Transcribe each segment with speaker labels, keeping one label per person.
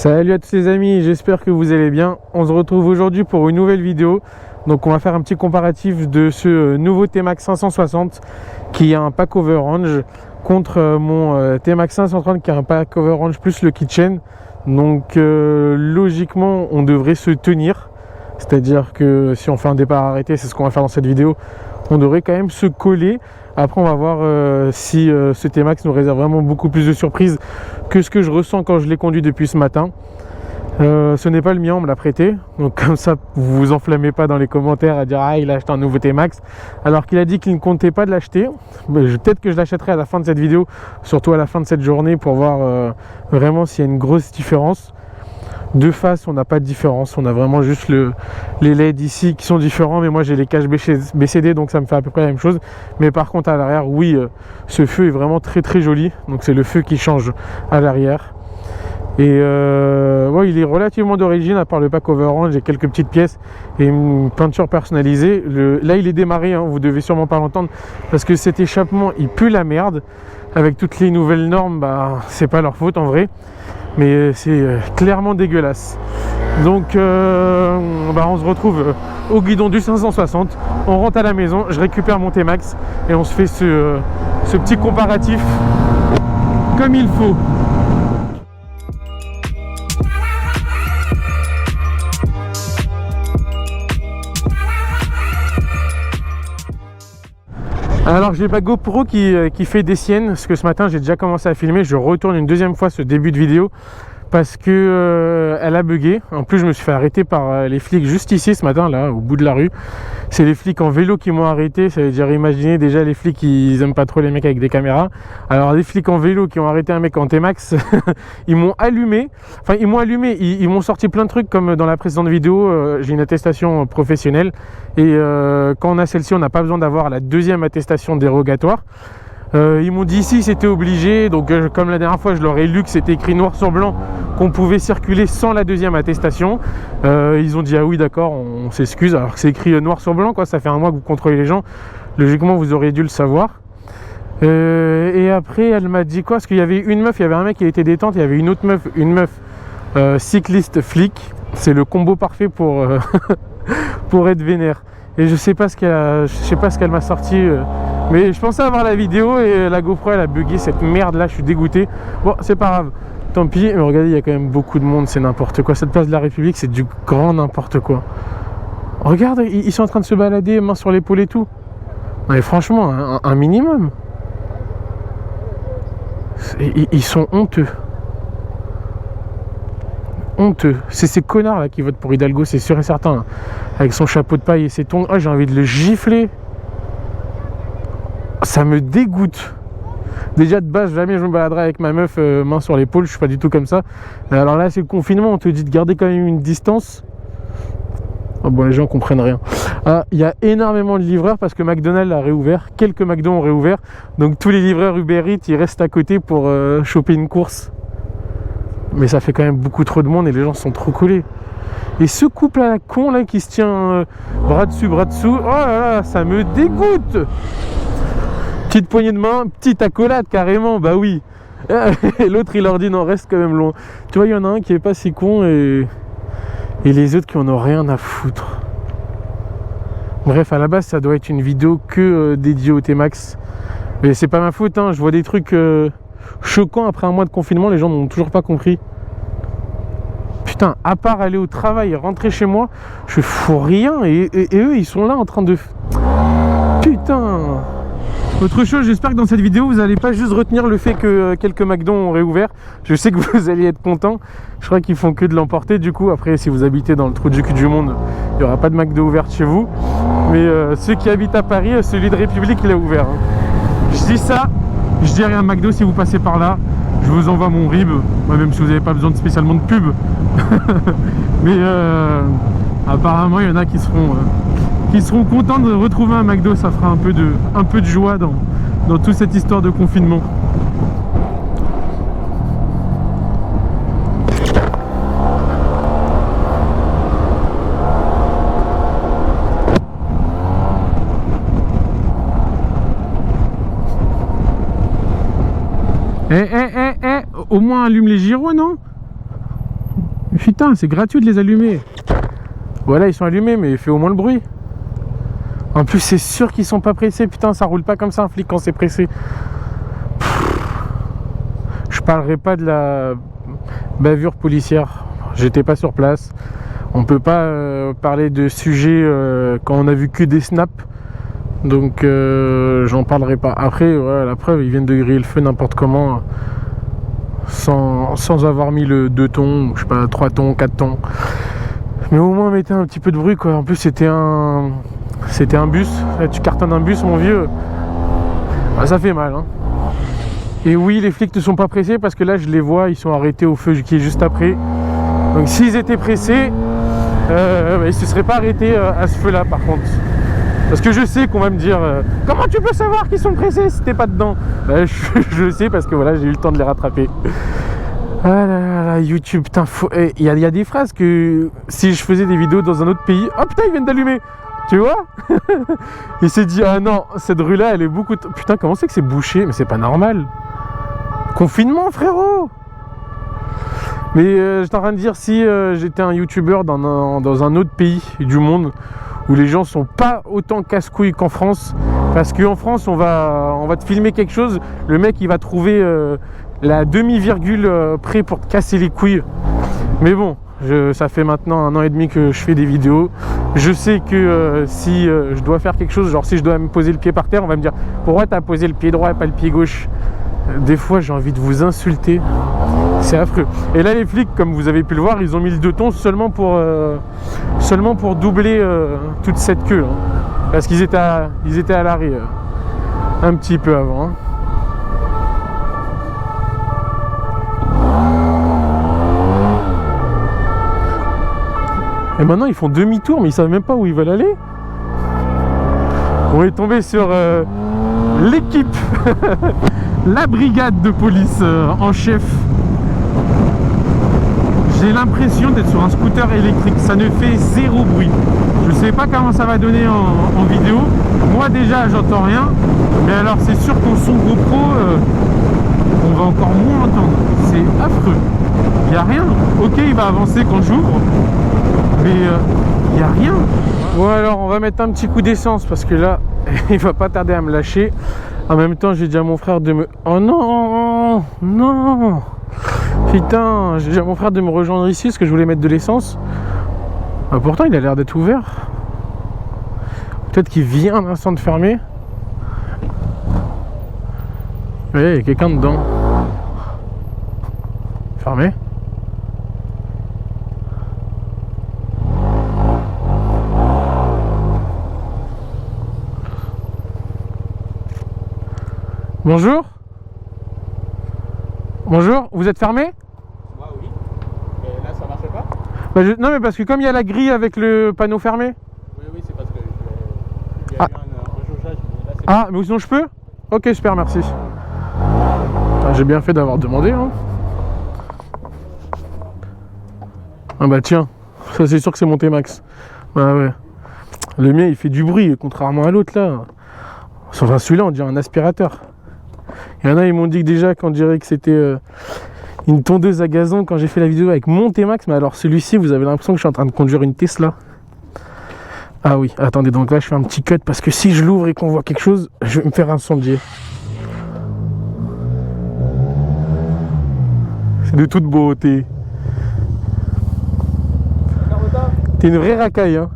Speaker 1: Salut à tous les amis, j'espère que vous allez bien. On se retrouve aujourd'hui pour une nouvelle vidéo. Donc on va faire un petit comparatif de ce nouveau T-Max 560 qui a un pack overrange contre mon T-Max 530 qui a un pack overrange plus le kitchen. Donc logiquement on devrait se tenir, c'est-à-dire que si on fait un départ arrêté, c'est ce qu'on va faire dans cette vidéo, on devrait quand même se coller. Après on va voir si ce T-Max nous réserve vraiment beaucoup plus de surprises que ce que je ressens quand je l'ai conduit depuis ce matin. Ce n'est pas le mien, on me l'a prêté, donc comme ça vous vous enflammez pas dans les commentaires à dire ah il a acheté un nouveau T-Max alors qu'il a dit qu'il ne comptait pas de l'acheter. Peut-être que je l'achèterai à la fin de cette vidéo, surtout à la fin de cette journée, pour voir vraiment s'il y a une grosse différence. De face on n'a pas de différence, on a vraiment juste les LED ici qui sont différents, mais moi j'ai les caches BCD donc ça me fait à peu près la même chose. Mais par contre à l'arrière, oui, ce feu est vraiment très joli, donc c'est le feu qui change à l'arrière. Et ouais, il est relativement d'origine, à part le pack overrange, j'ai quelques petites pièces et une peinture personnalisée. Là il est démarré, hein, vous devez sûrement pas l'entendre parce que cet échappement il pue la merde. Avec toutes les nouvelles normes, bah, c'est pas leur faute en vrai, mais c'est clairement dégueulasse. Donc bah, on se retrouve au guidon du 560, on rentre à la maison, je récupère mon T-Max et on se fait ce petit comparatif comme il faut. Alors j'ai ma GoPro qui fait des siennes, parce que ce matin j'ai déjà commencé à filmer, je retourne une deuxième fois ce début de vidéo parce que elle a bugué. En plus je me suis fait arrêter par les flics juste ici ce matin, là au bout de la rue. C'est les flics en vélo qui m'ont arrêté, ça veut dire imaginez déjà les flics ils aiment pas trop les mecs avec des caméras. Alors les flics en vélo qui ont arrêté un mec en T-Max, ils m'ont allumé, enfin ils m'ont allumé, ils m'ont sorti plein de trucs comme dans la précédente vidéo, j'ai une attestation professionnelle et quand on a celle-ci on n'a pas besoin d'avoir la deuxième attestation dérogatoire. Ils m'ont dit ici c'était obligé, donc comme la dernière fois je leur ai lu que c'était écrit noir sur blanc qu'on pouvait circuler sans la deuxième attestation. Ils ont dit ah oui d'accord, on s'excuse, alors que c'est écrit noir sur blanc quoi, ça fait un mois que vous contrôlez les gens, logiquement vous auriez dû le savoir. Et après elle m'a dit quoi, parce qu'il y avait une meuf, il y avait un mec qui était détente, il y avait une autre meuf, cycliste flic, c'est le combo parfait pour, pour être vénère. Et je sais pas ce qu'elle m'a sorti, mais je pensais avoir la vidéo et la GoPro elle a bugué cette merde là, je suis dégoûté. Bon c'est pas grave, tant pis, mais regardez il y a quand même beaucoup de monde, c'est n'importe quoi, cette place de la République c'est du grand n'importe quoi. Regarde, ils sont en train de se balader main sur l'épaule et tout. Mais franchement un minimum. Ils sont honteux. Honteux. C'est ces connards là qui votent pour Hidalgo, c'est sûr et certain. Avec son chapeau de paille et ses tongs. Oh, j'ai envie de le gifler. Ça me dégoûte. Déjà de base, jamais je me baladerai avec ma meuf main sur l'épaule, je suis pas du tout comme ça. Mais alors là, c'est le confinement, on te dit de garder quand même une distance. Oh bon, les gens comprennent rien. Il y a énormément de livreurs parce que McDonald's a réouvert. Quelques McDo ont réouvert. Donc tous les livreurs Uber Eats, ils restent à côté pour choper une course. Mais ça fait quand même beaucoup trop de monde et les gens sont trop collés. Et ce couple à la con là qui se tient bras dessus, oh là là, ça me dégoûte. Petite poignée de main, petite accolade carrément, bah oui. Et l'autre il leur dit non, reste quand même loin. Tu vois, il y en a un qui est pas si con et les autres qui en ont rien à foutre. Bref, à la base ça doit être une vidéo que dédiée au T-Max. Mais c'est pas ma faute, hein. Je vois des trucs choquants après un mois de confinement, les gens n'ont toujours pas compris. Putain, à part aller au travail et rentrer chez moi, je fous rien et eux ils sont là en train de... Putain. Autre chose, j'espère que dans cette vidéo vous n'allez pas juste retenir le fait que quelques McDo ont réouvert. Je sais que vous allez être contents. Je crois qu'ils font que de l'emporter du coup. Après si vous habitez dans le trou du cul du monde, il n'y aura pas de McDo ouvert chez vous. Mais ceux qui habitent à Paris, celui de République il est ouvert, hein. Je dis ça, je dis rien à McDo si vous passez par là. Je vous envoie mon RIB, même si vous n'avez pas besoin de spécialement de pub. Mais apparemment il y en a qui seront contents de retrouver un McDo, ça fera un peu de joie dans toute cette histoire de confinement. Au moins allume les gyros, non? Putain, c'est gratuit de les allumer. Voilà, ils sont allumés, mais fais au moins le bruit. En plus, c'est sûr qu'ils sont pas pressés. Putain, ça roule pas comme ça un flic quand c'est pressé. Je parlerai pas de la bavure policière. J'étais pas sur place. On peut pas parler de sujets quand on a vu que des snaps. Donc j'en parlerai pas. Après, ouais, la preuve, ils viennent de griller le feu n'importe comment. Sans avoir mis le 2 tons, je sais pas, 3 tons, 4 tons. Mais au moins mettez un petit peu de bruit quoi. En plus c'était un bus. Là, tu cartonnes un bus mon vieux. Ah, ça fait mal hein. Et oui, les flics ne sont pas pressés parce que là je les vois, ils sont arrêtés au feu qui est juste après. Donc s'ils étaient pressés, ils se seraient pas arrêtés à ce feu là par contre. Parce que je sais qu'on va me dire comment tu peux savoir qu'ils sont pressés si t'es pas dedans. Bah, je sais parce que voilà, j'ai eu le temps de les rattraper. Ah là là là, YouTube, putain, il y a des phrases que si je faisais des vidéos dans un autre pays, oh putain, ils viennent d'allumer. Tu vois. Il s'est dit, ah non, cette rue là elle est beaucoup... Putain, comment c'est que c'est bouché? Mais c'est pas normal. Confinement frérot. Mais j'étais en train de dire, si j'étais un youtubeur dans un autre pays du monde où les gens sont pas autant casse-couilles qu'en France, parce qu'en France on va te filmer quelque chose, le mec il va trouver la demi-virgule près pour te casser les couilles. Mais bon, ça fait maintenant 1 an et demi que je fais des vidéos. Je sais que si je dois faire quelque chose, genre si je dois me poser le pied par terre, on va me dire pourquoi t'as posé le pied droit et pas le pied gauche? Des fois j'ai envie de vous insulter. C'est affreux. Et là les flics, comme vous avez pu le voir, ils ont mis le 2 tons seulement pour doubler toute cette queue hein. Parce qu'ils étaient à l'arrêt un petit peu avant hein. Et maintenant ils font demi-tour mais ils savent même pas où ils veulent aller. On est tombé sur l'équipe la brigade de police en chef. J'ai l'impression d'être sur un scooter électrique, ça ne fait zéro bruit. Je sais pas comment ça va donner en vidéo. Moi déjà j'entends rien, mais alors c'est sûr qu'en son GoPro on va encore moins entendre. C'est affreux. Il n'y a rien. Ok, il va avancer quand j'ouvre, mais il n'y a rien. Bon alors on va mettre un petit coup d'essence parce que là il va pas tarder à me lâcher. En même temps j'ai dit à mon frère de me... Oh non, non. Putain, j'ai dit à mon frère de me rejoindre ici parce que je voulais mettre de l'essence. Ah, pourtant il a l'air d'être ouvert. Peut-être qu'il vient d'un instant de fermer. Oui, il y a quelqu'un dedans. Fermé. Bonjour. Bonjour, vous êtes fermé?
Speaker 2: Moi oui, mais là ça marchait pas.
Speaker 1: Bah, non mais parce que comme il y a la grille avec le panneau fermé.
Speaker 2: Oui c'est parce que il y a eu un jaugeage.
Speaker 1: Ah mais sinon je peux? Ok super, merci. Ah, j'ai bien fait d'avoir demandé hein. Ah bah tiens, ça c'est sûr que c'est mon T-Max. Ah ouais. Le mien il fait du bruit contrairement à l'autre là. Enfin celui-là on dirait un aspirateur. Il y en a, ils m'ont dit que déjà qu'on dirait que c'était une tondeuse à gazon quand j'ai fait la vidéo avec mon T-Max. Mais alors celui-ci, vous avez l'impression que je suis en train de conduire une Tesla. Ah oui, attendez, donc là je fais un petit cut parce que si je l'ouvre et qu'on voit quelque chose, je vais me faire incendier. C'est de toute beauté. T'es une vraie racaille hein.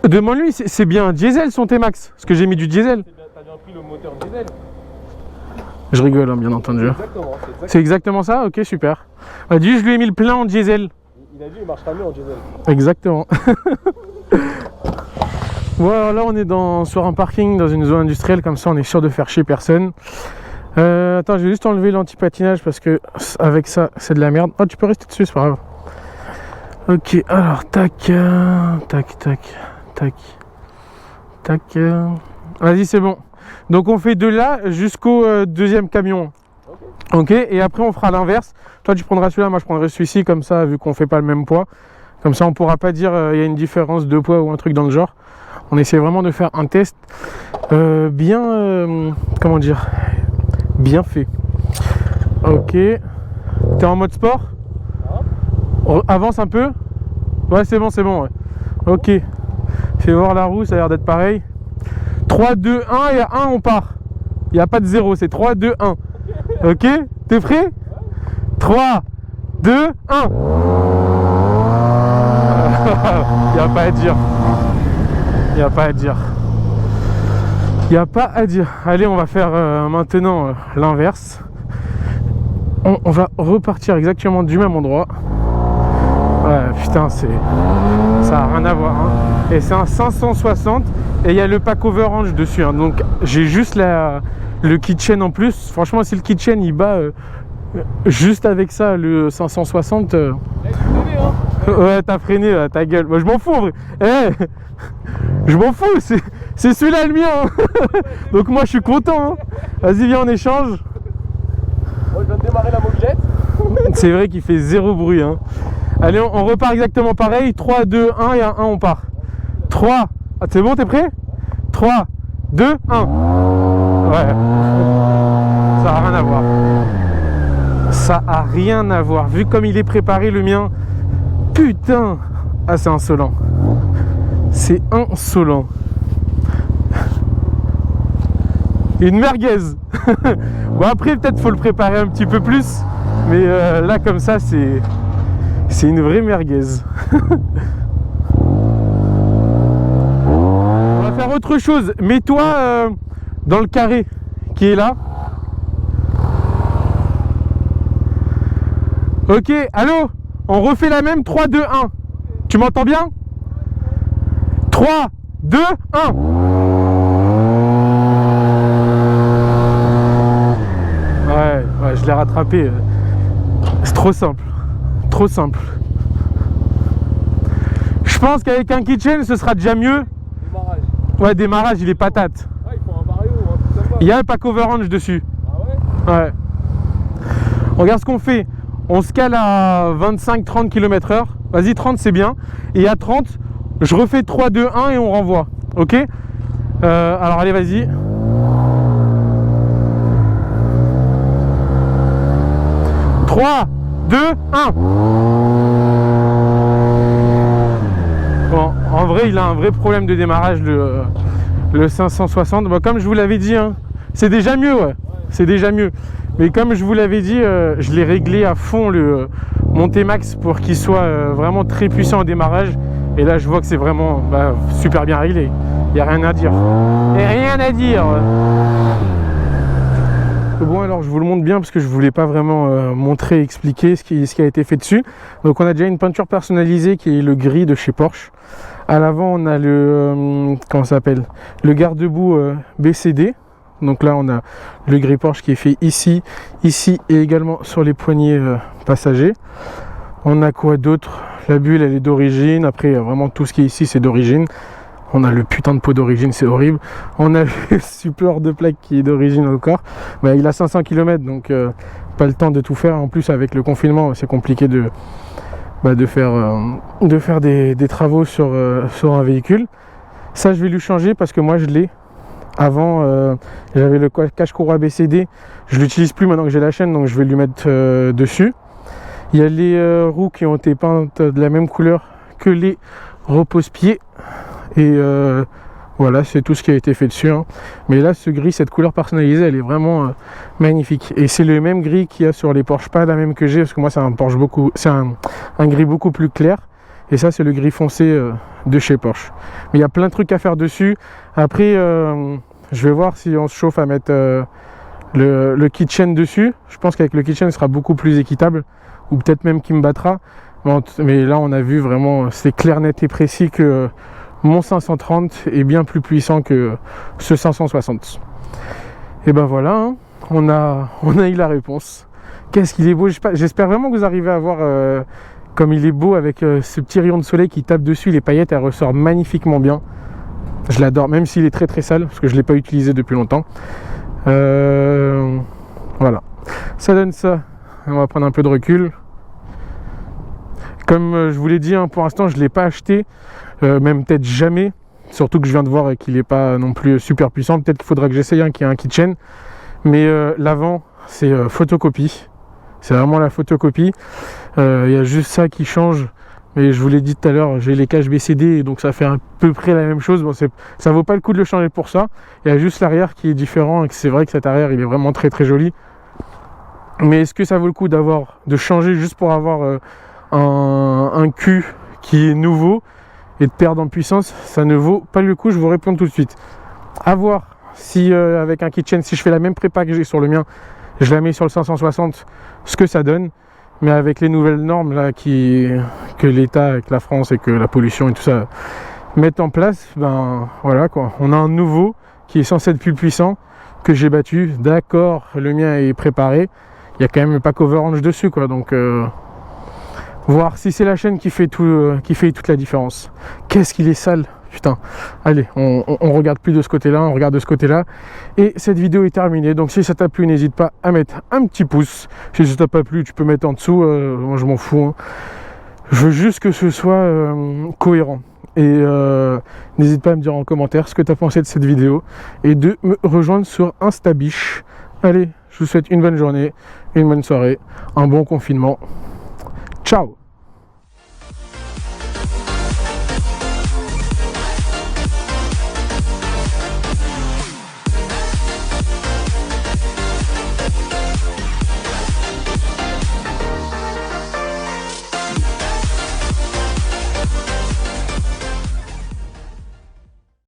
Speaker 1: Demande-lui, c'est bien un diesel son T-Max, parce que j'ai mis du diesel.
Speaker 2: T'as bien pris le moteur diesel.
Speaker 1: Je rigole, hein, bien entendu. C'est exactement ça. Ok, super. Bah, dis, je lui ai mis le plein en diesel.
Speaker 2: Il a dit il marchera mieux en diesel.
Speaker 1: Exactement. Bon, alors là, on est sur un parking, dans une zone industrielle, comme ça, on est sûr de faire chier personne. Attends, je vais juste enlever l'anti-patinage parce que avec ça, c'est de la merde. Oh, tu peux rester dessus, c'est pas grave. Ok, alors, tac, tac, tac. Tac. Tac. Vas-y, c'est bon. Donc on fait de là jusqu'au deuxième camion. Ok, et après on fera l'inverse. Toi tu prendras celui-là, moi je prendrai celui-ci, comme ça, vu qu'on fait pas le même poids. Comme ça on pourra pas dire il y a une différence de poids ou un truc dans le genre. On essaie vraiment de faire un test bien, comment dire, bien fait. Ok. T'es en mode sport? Avance un peu. Ouais, c'est bon, ouais. Ok. Fais voir la roue, ça a l'air d'être pareil. 3, 2, 1 et à 1 on part. Il n'y a pas de 0, c'est 3, 2, 1. Ok? T'es prêt? 3, 2, 1. Il n'y a pas à dire. Il n'y a pas à dire. Il n'y a pas à dire. Allez, on va faire maintenant l'inverse. On va repartir exactement du même endroit. Ouais, putain, ça n'a rien à voir. Hein. Et c'est un 560 et il y a le pack overrange dessus. Hein. Donc j'ai juste le kitchen en plus. Franchement, si le kitchen il bat juste avec ça, le 560. Ouais, t'as freiné, ta gueule. Moi, je m'en fous en vrai. Je m'en fous, c'est celui-là le mien. Hein. Donc moi, je suis content. Hein. Vas-y, viens, on échange.
Speaker 2: Moi, je viens de démarrer la mobilette.
Speaker 1: C'est vrai qu'il fait zéro bruit. Hein. Allez, on repart exactement pareil. 3, 2, 1 et à 1, on part. 3. Ah, c'est bon, t'es prêt? 3, 2, 1. Ouais. Ça n'a rien à voir. Ça a rien à voir. Vu comme il est préparé, le mien. Putain. Ah, c'est insolent. C'est insolent. Une merguez. Bon, après, peut-être faut le préparer un petit peu plus. Mais là, comme ça, c'est une vraie merguez. On va faire autre chose. Mets-toi dans le carré qui est là. Ok, allô? On refait la même. 3, 2, 1. Tu m'entends bien? 3, 2, 1. Ouais, je l'ai rattrapé. C'est trop simple. Trop simple. Je pense qu'avec un kitchen, ce sera déjà mieux.
Speaker 2: Démarrage.
Speaker 1: Ouais, démarrage, il est patate.
Speaker 2: Ah, il faut un vario, hein, tout ça.
Speaker 1: Il y a un pack overrange dessus.
Speaker 2: Ah ouais?
Speaker 1: Ouais. Regarde ce qu'on fait. On se cale à 25-30 km/h. Vas-y, 30 c'est bien. Et à 30, je refais 3, 2, 1 et on renvoie. Ok? Alors allez, vas-y. « 3, 2, 1. Bon, en vrai, il a un vrai problème de démarrage, le 560. Bon, comme je vous l'avais dit, hein, c'est déjà mieux, ouais. C'est déjà mieux. Mais comme je vous l'avais dit, je l'ai réglé à fond le montée max pour qu'il soit vraiment très puissant au démarrage. Et là, je vois que c'est vraiment super bien réglé. Il n'y a rien à dire. Et rien à dire. Bon, alors je vous le montre bien parce que je voulais pas vraiment montrer, expliquer ce qui a été fait dessus. Donc on a déjà une peinture personnalisée qui est le gris de chez Porsche. À l'avant on a le comment ça s'appelle, le garde-boue BCD. Donc là on a le gris Porsche qui est fait ici et également sur les poignées passagers. On a quoi d'autre? La bulle elle est d'origine. Après vraiment tout ce qui est ici c'est d'origine. On a le putain de pot d'origine, c'est horrible. On a le support de plaque qui est d'origine encore. Il a 500 km, donc pas le temps de tout faire. En plus, avec le confinement, c'est compliqué de faire des travaux sur un véhicule. Ça, je vais lui changer parce que moi, je l'ai. Avant, j'avais le cache-courroie BCD. Je ne l'utilise plus maintenant que j'ai la chaîne, donc je vais lui mettre dessus. Il y a les roues qui ont été peintes de la même couleur que les repose-pieds. Et voilà, c'est tout ce qui a été fait dessus. Hein. Mais là, ce gris, cette couleur personnalisée, elle est vraiment magnifique. Et c'est le même gris qu'il y a sur les Porsche, pas la même que j'ai, parce que moi, c'est un Porsche c'est un gris beaucoup plus clair. Et ça, c'est le gris foncé de chez Porsche. Mais il y a plein de trucs à faire dessus. Après, je vais voir si on se chauffe à mettre le kitchen dessus. Je pense qu'avec le kitchen, ce sera beaucoup plus équitable. Ou peut-être même qu'il me battra. Mais là, on a vu vraiment, c'est clair, net et précis que mon 530 est bien plus puissant que ce 560. Et ben voilà, hein, on a eu la réponse. Qu'est-ce qu'il est beau. J'espère vraiment que vous arrivez à voir comme il est beau avec ce petit rayon de soleil qui tape dessus. Les paillettes, elles ressortent magnifiquement bien. Je l'adore, même s'il est très très sale, parce que je ne l'ai pas utilisé depuis longtemps. Voilà, ça donne ça. On va prendre un peu de recul. Comme je vous l'ai dit, hein, pour l'instant je ne l'ai pas acheté, même peut-être jamais, surtout que je viens de voir qu'il n'est pas non plus super puissant. Peut-être qu'il faudra que j'essaye un qui a un kitchen, mais l'avant c'est photocopie, c'est vraiment la photocopie. Il y a juste ça qui change. Mais je vous l'ai dit tout à l'heure, j'ai les caches BCD, donc ça fait à peu près la même chose. Bon, ça vaut pas le coup de le changer pour ça. Il y a juste l'arrière qui est différent, et c'est vrai que cet arrière, il est vraiment très très joli. Mais est-ce que ça vaut le coup de changer juste pour avoir un cul qui est nouveau et de perdre en puissance? Ça ne vaut pas le coup, je vous réponds tout de suite. À voir si avec un kitchen, si je fais la même prépa que j'ai sur le mien, je la mets sur le 560, ce que ça donne. Mais avec les nouvelles normes là, que l'État, avec la France et que la pollution et tout ça mettent en place, ben voilà quoi. On a un nouveau qui est censé être plus puissant, que j'ai battu. D'accord, le mien est préparé. Il y a quand même le pack Overrange dessus quoi. Donc voir si c'est la chaîne qui fait toute la différence. Qu'est-ce qu'il est sale, putain. Allez, on regarde plus de ce côté-là, on regarde de ce côté-là. Et cette vidéo est terminée. Donc si ça t'a plu, n'hésite pas à mettre un petit pouce. Si ça t'a pas plu, tu peux mettre en dessous. Moi, je m'en fous. Hein. Je veux juste que ce soit cohérent. Et n'hésite pas à me dire en commentaire ce que tu as pensé de cette vidéo. Et de me rejoindre sur Instabiche. Allez, je vous souhaite une bonne journée, une bonne soirée, un bon confinement. Ciao!